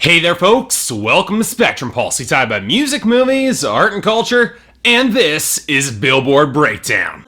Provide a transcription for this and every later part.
Hey there folks, welcome to Spectrum Pulse. We talk about music, movies, art and culture, and this is Billboard Breakdown.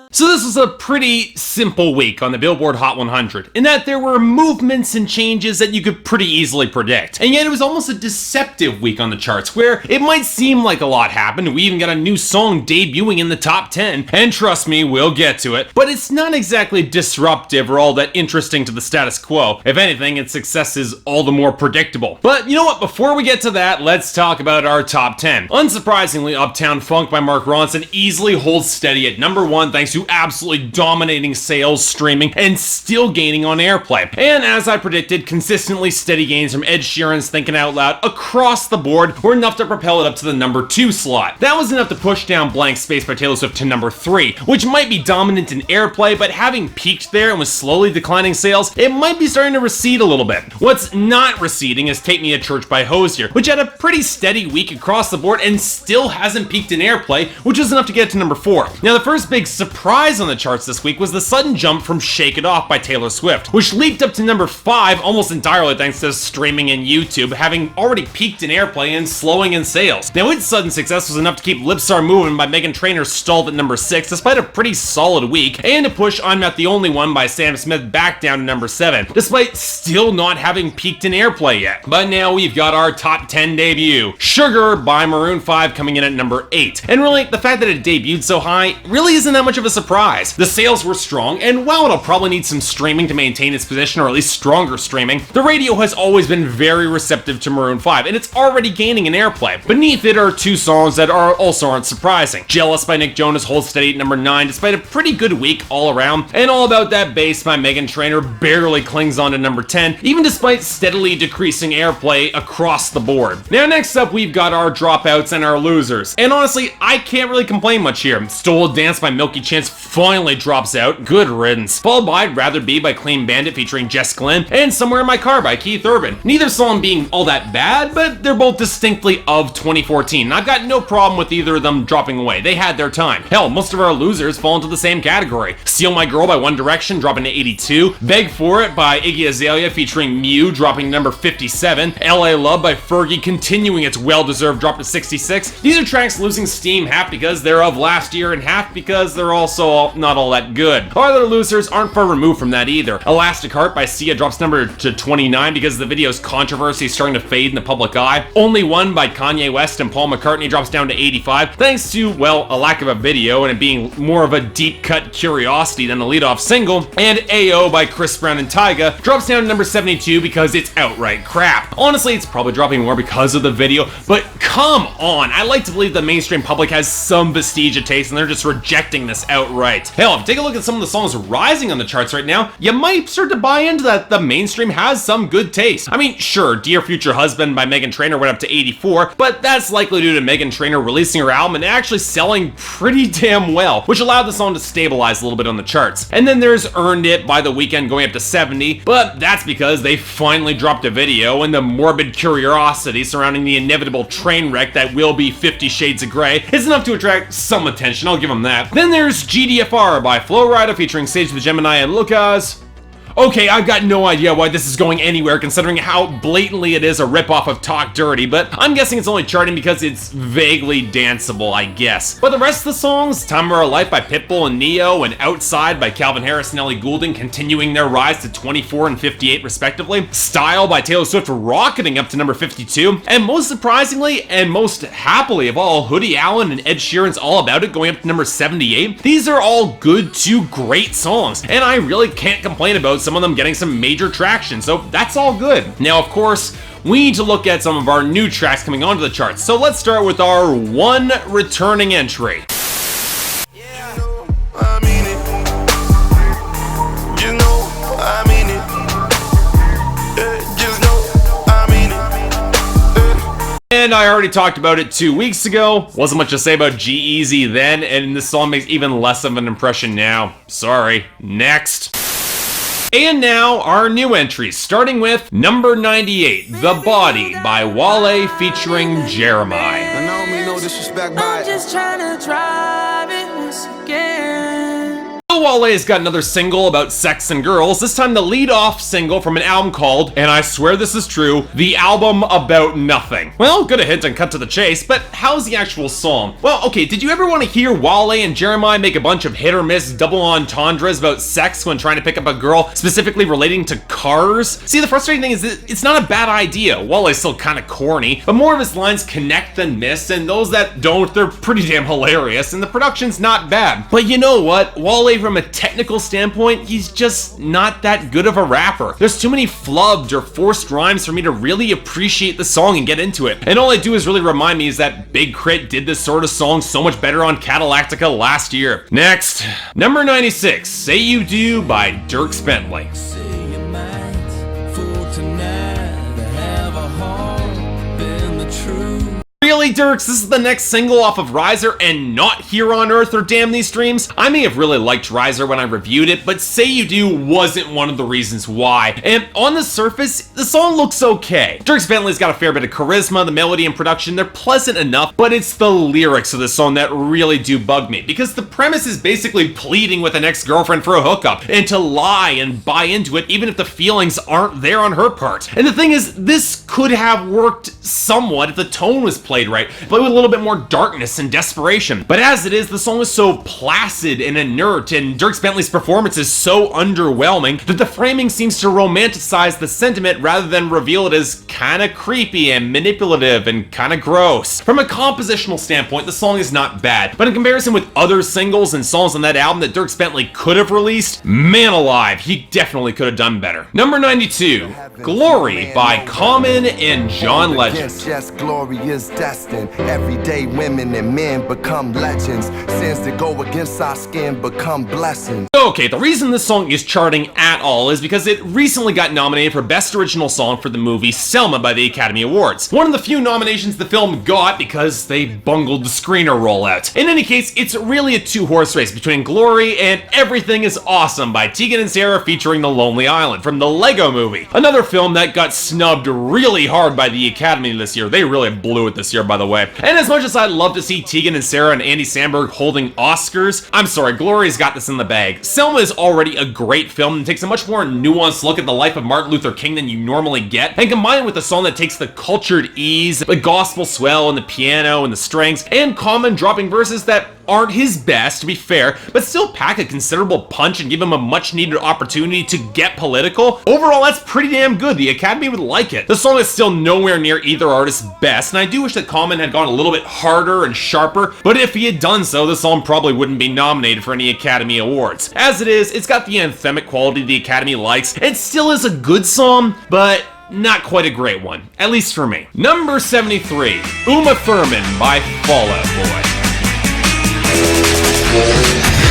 So this was a pretty simple week on the Billboard Hot 100, in that there were movements and changes that you could pretty easily predict. And yet it was almost a deceptive week on the charts, where it might seem like a lot happened. We even got a new song debuting in the top 10, and trust me, we'll get to it. But it's not exactly disruptive or all that interesting to the status quo. If anything, its success is all the more predictable. But you know what, before we get to that, let's talk about our top 10. Unsurprisingly, Uptown Funk by Mark Ronson easily holds steady at number 1 thanks to absolutely dominating sales, streaming, and still gaining on airplay. And as I predicted, consistently steady gains from Ed Sheeran's Thinking Out Loud across the board were enough to propel it up to the number 2 slot. That was enough to push down Blank Space by Taylor Swift to number 3, which might be dominant in airplay, but having peaked there and was slowly declining sales, it might be starting to recede a little bit. What's not receding is Take Me to Church by Hozier, which had a pretty steady week across the board and still hasn't peaked in airplay, which is enough to get it to number 4. Now the first big surprise on the charts this week was the sudden jump from Shake It Off by Taylor Swift, which leaped up to number 5 almost entirely thanks to streaming and YouTube, having already peaked in airplay and slowing in sales. Now its sudden success was enough to keep Lips Are Moving by Meghan Trainor stalled at number 6 despite a pretty solid week, and to push I'm Not the Only One by Sam Smith back down to number 7, despite still not having peaked in airplay yet. But now we've got our top 10 debut, Sugar by Maroon 5 coming in at number 8. And really, the fact that it debuted so high really isn't that much of a surprise. The sales were strong, and while it'll probably need some streaming to maintain its position, or at least stronger streaming, the radio has always been very receptive to Maroon 5, and it's already gaining in airplay. Beneath it are two songs that also aren't surprising. Jealous by Nick Jonas holds steady at number 9 despite a pretty good week all around, and All About That Bass by Meghan Trainor barely clings on to number 10, even despite steadily decreasing airplay across the board. Now next up we've got our dropouts and our losers, and honestly I can't really complain much here. Stole a Dance by Milky Chance finally drops out, good riddance, followed by I'd Rather Be by Clean Bandit featuring Jess Glynn, and Somewhere in My Car by Keith Urban. Neither song being all that bad, but they're both distinctly of 2014, and I've got no problem with either of them dropping away. They had their time. Hell, most of our losers fall into the same category. Steal My Girl by One Direction dropping to 82, Beg For It by Iggy Azalea featuring Mew dropping to number 57, LA Love by Fergie continuing its well-deserved drop to 66. These are tracks losing steam half because they're of last year and half because they're also not all that good. Other losers aren't far removed from that either. Elastic Heart by Sia drops number to 29 because the video's controversy is starting to fade in the public eye. Only One by Kanye West and Paul McCartney drops down to 85 thanks to, well, a lack of a video and it being more of a deep-cut curiosity than a lead-off single. And AO by Chris Brown and Tyga drops down to number 72 because it's outright crap. Honestly, it's probably dropping more because of the video, but come on, I like to believe the mainstream public has some vestige of taste and they're just rejecting this outright. Hell, if you take a look at some of the songs rising on the charts right now, you might start to buy into that the mainstream has some good taste. I mean, sure, Dear Future Husband by Meghan Trainor went up to 84, but that's likely due to Meghan Trainor releasing her album and actually selling pretty damn well, which allowed the song to stabilize a little bit on the charts. And then there's Earned It by The Weeknd going up to 70, but that's because they finally dropped a video and the morbid curiosity surrounding the inevitable train wreck that will be 50 Shades of Grey is enough to attract some attention, I'll give them that. Then there's GDFR by Flo Rida featuring Sage the Gemini and Lucas. Okay, I've got no idea why this is going anywhere considering how blatantly it is a ripoff of Talk Dirty, but I'm guessing it's only charting because it's vaguely danceable, I guess. But the rest of the songs, Time of Our Life by Pitbull and Neo and Outside by Calvin Harris and Ellie Goulding continuing their rise to 24 and 58 respectively, Style by Taylor Swift rocketing up to number 52, and most surprisingly and most happily of all, Hoodie Allen and Ed Sheeran's All About It going up to number 78. These are all good to great songs, and I really can't complain about some of them getting some major traction, so that's all good. Now, of course, we need to look at some of our new tracks coming onto the charts, so let's start with our one returning entry. And I already talked about it 2 weeks ago. Wasn't much to say about G-Eazy then, and this song makes even less of an impression now. Sorry. Next. And now, our new entries, starting with number 98, The Body by Wale featuring Jeremih. I know me no disrespect, but I'm just trying to drive it once again. So Wale's got another single about sex and girls, this time the lead-off single from an album called, and I swear this is true, The Album About Nothing. Well, good a hint and cut to the chase, but how's the actual song? Well, okay, did you ever want to hear Wale and Jeremih make a bunch of hit or miss double entendres about sex when trying to pick up a girl, specifically relating to cars? See, the frustrating thing is that it's not a bad idea. Wale's still kind of corny, but more of his lines connect than miss, and those that don't, they're pretty damn hilarious, and the production's not bad. But you know what? Wale, from a technical standpoint, he's just not that good of a rapper. There's too many flubbed or forced rhymes for me to really appreciate the song and get into it. And all I do is really remind me is that Big Crit did this sort of song so much better on Cadillactica last year. Next, number 96, Say You Do by Dierks Bentley. Really, Dierks? This is the next single off of Riser and not Here on Earth or Damn These Dreams? I may have really liked Riser when I reviewed it, but Say You Do wasn't one of the reasons why. And on the surface, the song looks okay. Dierks Bentley's got a fair bit of charisma, the melody and production, they're pleasant enough, but it's the lyrics of the song that really do bug me, because the premise is basically pleading with an ex-girlfriend for a hookup, and to lie and buy into it even if the feelings aren't there on her part. And the thing is, this could have worked somewhat if the tone was played right, but with a little bit more darkness and desperation. But as it is, the song is so placid and inert, and Dierks Bentley's performance is so underwhelming that the framing seems to romanticize the sentiment rather than reveal it as kinda creepy and manipulative and kinda gross. From a compositional standpoint, the song is not bad, but in comparison with other singles and songs on that album that Dierks Bentley could have released, man alive, he definitely could have done better. Number 92, Glory by Common and John Legend. Yes, glory is destined. Everyday women and men become legends. Sins that go against our skin become blessings. Okay, the reason this song is charting at all is because it recently got nominated for Best Original Song for the movie Selma by the Academy Awards. One of the few nominations the film got because they bungled the screener rollout. In any case, it's really a two-horse race between Glory and Everything is Awesome by Tegan and Sara featuring The Lonely Island from the Lego Movie. Another film that got snubbed really hard by the Academy this year. They really blew it this year, by the way. And as much as I'd love to see Tegan and Sara and Andy Samberg holding Oscars, I'm sorry, Glory's got this in the bag. Selma is already a great film and takes a much more nuanced look at the life of Martin Luther King than you normally get, and combined with a song that takes the cultured ease, the gospel swell and the piano and the strings, and Common dropping verses that aren't his best, to be fair, but still pack a considerable punch and give him a much needed opportunity to get political. Overall, that's pretty damn good. The Academy would like it. The song is still nowhere near either artist's best, and I do wish that Common had gone a little bit harder and sharper, but if he had done so, the song probably wouldn't be nominated for any Academy Awards. As it is, it's got the anthemic quality the Academy likes. It still is a good song, but not quite a great one, at least for me. Number 73, Uma Thurman by Fall Out Boy.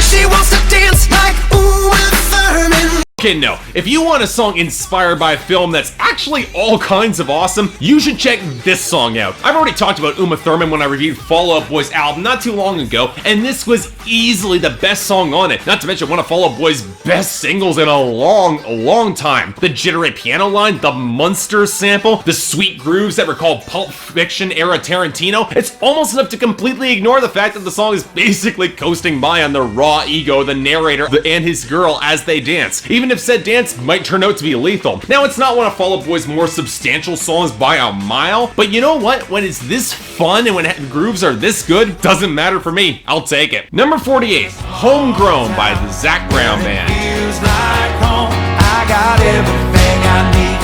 She wants to dance like Uma Thurman. Okay, no. If you want a song inspired by a film that's actually all kinds of awesome, you should check this song out. I've already talked about Uma Thurman when I reviewed Fall Out Boy's album not too long ago, and this was easily the best song on it. Not to mention one of Fall Out Boy's best singles in a long time. The jittery piano line, the Munster sample, the sweet grooves that recall Pulp Fiction era Tarantino. It's almost enough to completely ignore the fact that the song is basically coasting by on the raw ego of the narrator and his girl as they dance, even if said dance might turn out to be lethal. Now, it's not one of Fall Out Boy's more substantial songs by a mile, but you know what? When it's this fun and when grooves are this good, doesn't matter for me. I'll take it. Number 48, Homegrown by the Zac Brown Band. Feels like home. I got everything I need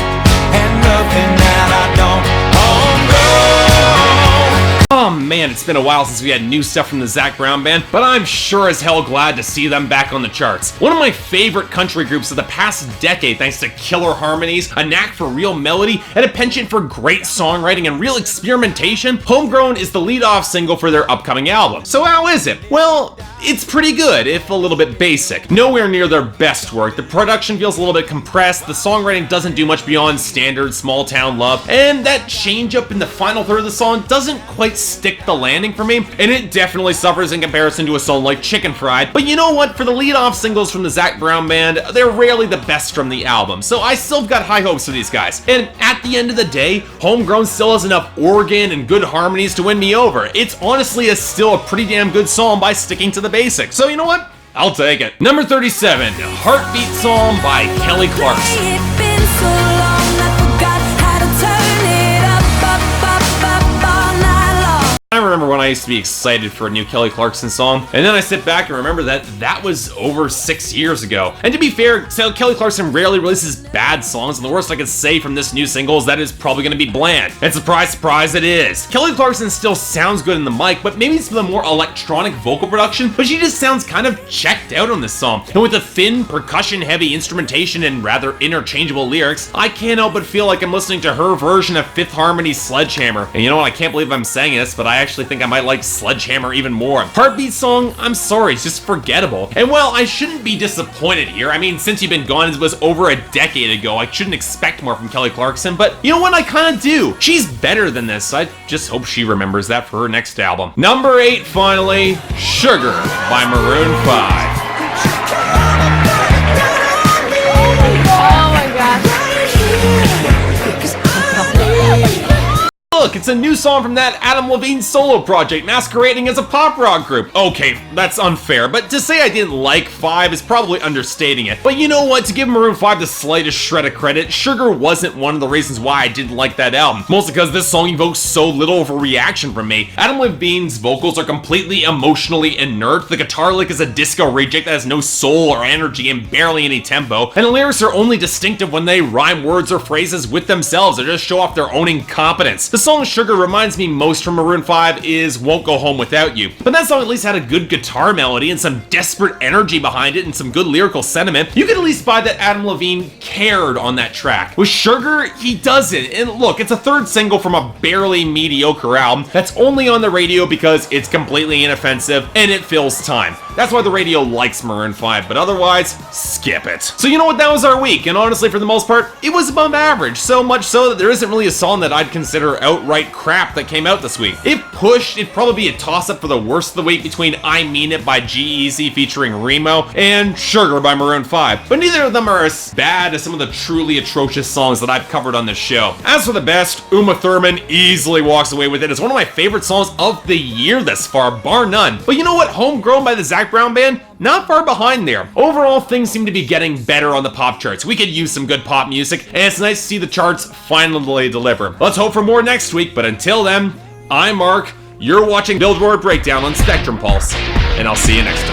and nothing that I don't. Oh man, it's been a while since we had new stuff from the Zac Brown Band, but I'm sure as hell glad to see them back on the charts. One of my favorite country groups of the past decade thanks to killer harmonies, a knack for real melody, and a penchant for great songwriting and real experimentation. Homegrown is the lead-off single for their upcoming album. So how is it? Well, it's pretty good, if a little bit basic. Nowhere near their best work. The production feels a little bit compressed, the songwriting doesn't do much beyond standard small town love, and that change up in the final third of the song doesn't quite stick the landing for me, and it definitely suffers in comparison to a song like Chicken Fried. But you know what? For the lead-off singles from the Zac Brown Band, they're rarely the best from the album, so I still got high hopes for these guys. And at the end of the day, Homegrown still has enough organ and good harmonies to win me over. It's honestly still a pretty damn good song by sticking to the basics. So you know what? I'll take it. Number 37, Heartbeat Song by Kelly Clarkson. It's been so long I forgot how to turn it up all night long. I remember when I used to be excited for a new Kelly Clarkson song, and then I sit back and remember that was over 6 years ago. And to be fair, so Kelly Clarkson rarely releases bad songs, and the worst I could say from this new single is that it's probably gonna be bland. And surprise, surprise, it is. Kelly Clarkson still sounds good in the mic, but maybe it's the more electronic vocal production, but she just sounds kind of checked out on this song. And with the thin, percussion-heavy instrumentation and rather interchangeable lyrics, I can't help but feel like I'm listening to her version of Fifth Harmony's Sledgehammer. And you know what, I can't believe I'm saying this, but I actually think I might like Sledgehammer even more. Heartbeat Song, I'm sorry, it's just forgettable. And well, I shouldn't be disappointed here. I mean, Since You've Been Gone it was over a decade ago. I shouldn't expect more from Kelly Clarkson, but you know what, I kinda do. She's better than this. I just hope she remembers that for her next album. Number 8, finally, Sugar by Maroon 5. Oh my gosh. Look, it's a new song from that Adam Levine solo project masquerading as a pop rock group. Okay, that's unfair, but to say I didn't like 5 is probably understating it. But you know what, to give Maroon 5 the slightest shred of credit, Sugar wasn't one of the reasons why I didn't like that album. Mostly because this song evokes so little of a reaction from me. Adam Levine's vocals are completely emotionally inert, the guitar lick is a disco reject that has no soul or energy and barely any tempo, and the lyrics are only distinctive when they rhyme words or phrases with themselves or just show off their own incompetence. The song Sugar reminds me most from Maroon 5 is Won't Go Home Without You. But that song at least had a good guitar melody and some desperate energy behind it and some good lyrical sentiment. You could at least buy that Adam Levine cared on that track. With Sugar, he doesn't. And look, it's a third single from a barely mediocre album that's only on the radio because it's completely inoffensive and it fills time. That's why the radio likes Maroon 5, but otherwise, skip it. So you know what, that was our week, and honestly, for the most part, it was above average, so much so that there isn't really a song that I'd consider outright crap that came out this week. If pushed, it'd probably be a toss-up for the worst of the week between I Mean It by G-Eazy featuring Remo and Sugar by Maroon 5, but neither of them are as bad as some of the truly atrocious songs that I've covered on this show. As for the best, Uma Thurman easily walks away with it as one of my favorite songs of the year thus far, bar none. But you know what, Homegrown by the Zac Brown Band? Not far behind there. Overall, things seem to be getting better on the pop charts. We could use some good pop music, and it's nice to see the charts finally deliver. Let's hope for more next week, but until then, I'm Mark, you're watching Billboard Breakdown on Spectrum Pulse, and I'll see you next time.